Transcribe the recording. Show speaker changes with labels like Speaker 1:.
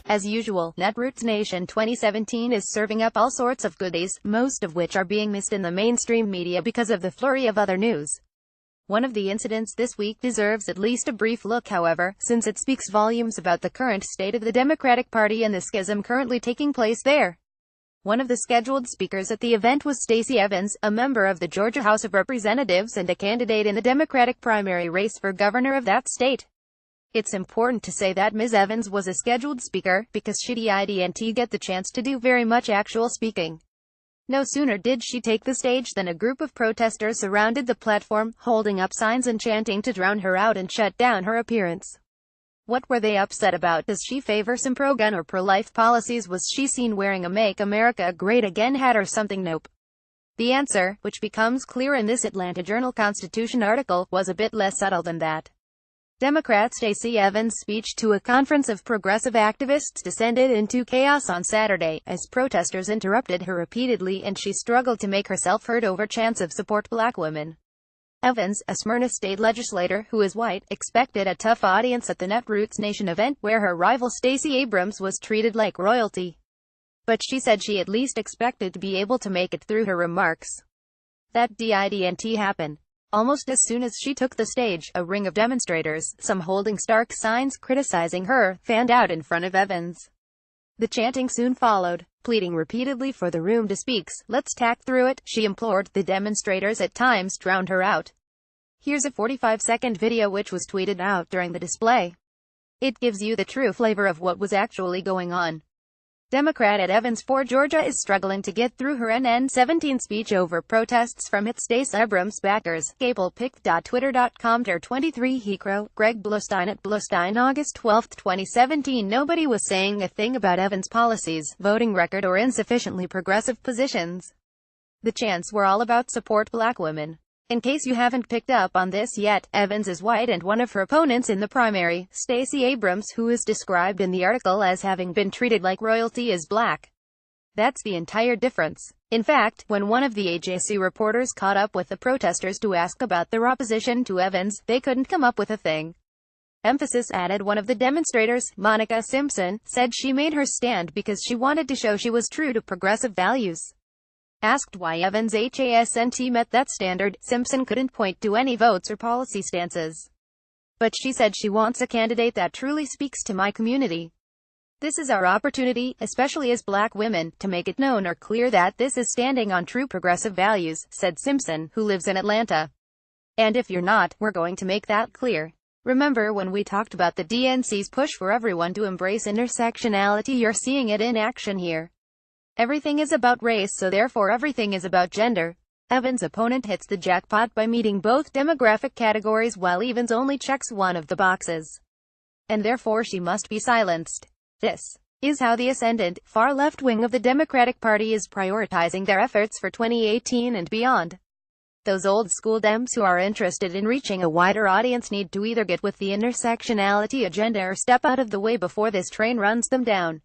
Speaker 1: As usual, nn 2017 is serving up all sorts of goodies, most of which are being missed in the mainstream media because of the flurry of other news. One of the incidents this week deserves at least a brief look, however, since it speaks volumes about the current state of the Democratic Party and the schism currently taking place there. One of the scheduled speakers at the event was Stacey Evans, a member of the Georgia House of Representatives and a candidate in the Democratic primary race for governor of that state. It's important to say that Ms. Evans was a scheduled speaker, because she didn't get the chance to do very much actual speaking. No sooner did she take the stage than a group of protesters surrounded the platform, holding up signs and chanting to drown her out and shut down her appearance. What were they upset about? Does she favor some pro-gun or pro-life policies? Was she seen wearing a Make America Great Again hat or something? Nope. The answer, which becomes clear in this Atlanta Journal-Constitution article, was a bit less subtle than that. Democrat Stacey Evans' speech to a conference of progressive activists descended into chaos on Saturday, as protesters interrupted her repeatedly and she struggled to make herself heard over chants of support black women. Evans, a Smyrna state legislator who is white, expected a tough audience at the nn17 event, where her rival Stacey Abrams was treated like royalty. But she said she at least expected to be able to make it through her remarks. That didn't happen. Almost as soon as she took the stage, a ring of demonstrators, some holding stark signs criticizing her, fanned out in front of Evans. The chanting soon followed, pleading repeatedly for the room to speak. "Let's tack through it," she implored. The demonstrators at times drowned her out. Here's a 45-second video which was tweeted out during the display. It gives you the true flavor of what was actually going on. Democrat at Evans for Georgia is struggling to get through her nn17 speech over protests from its Stacey Abrams backers. GablePic.Twitter.com/23 Hecro, Greg Bluestein at Bluestein August 12, 2017. Nobody was saying a thing about Evans' policies, voting record or insufficiently progressive positions. The chants were all about support black women. In case you haven't picked up on this yet, Evans is white and one of her opponents in the primary, Stacey Abrams, who is described in the article as having been treated like royalty, is black. That's the entire difference. In fact, when one of the AJC reporters caught up with the protesters to ask about their opposition to Evans, they couldn't come up with a thing. Emphasis added. One of the demonstrators, Monica Simpson, said she made her stand because she wanted to show she was true to progressive values. Asked why Evans' hasn't met that standard, Simpson couldn't point to any votes or policy stances. But she said she wants a candidate that truly speaks to my community. This is our opportunity, especially as black women, to make it known or clear that this is standing on true progressive values, said Simpson, who lives in Atlanta. And if you're not, we're going to make that clear. Remember when we talked about the DNC's push for everyone to embrace intersectionality? You're seeing it in action here. Everything is about race, so therefore everything is about gender. Evans' opponent hits the jackpot by meeting both demographic categories, while Evans only checks one of the boxes. And therefore she must be silenced. This is how the ascendant, far-left wing of the Democratic Party is prioritizing their efforts for 2018 and beyond. Those old-school Dems who are interested in reaching a wider audience need to either get with the intersectionality agenda or step out of the way before this train runs them down.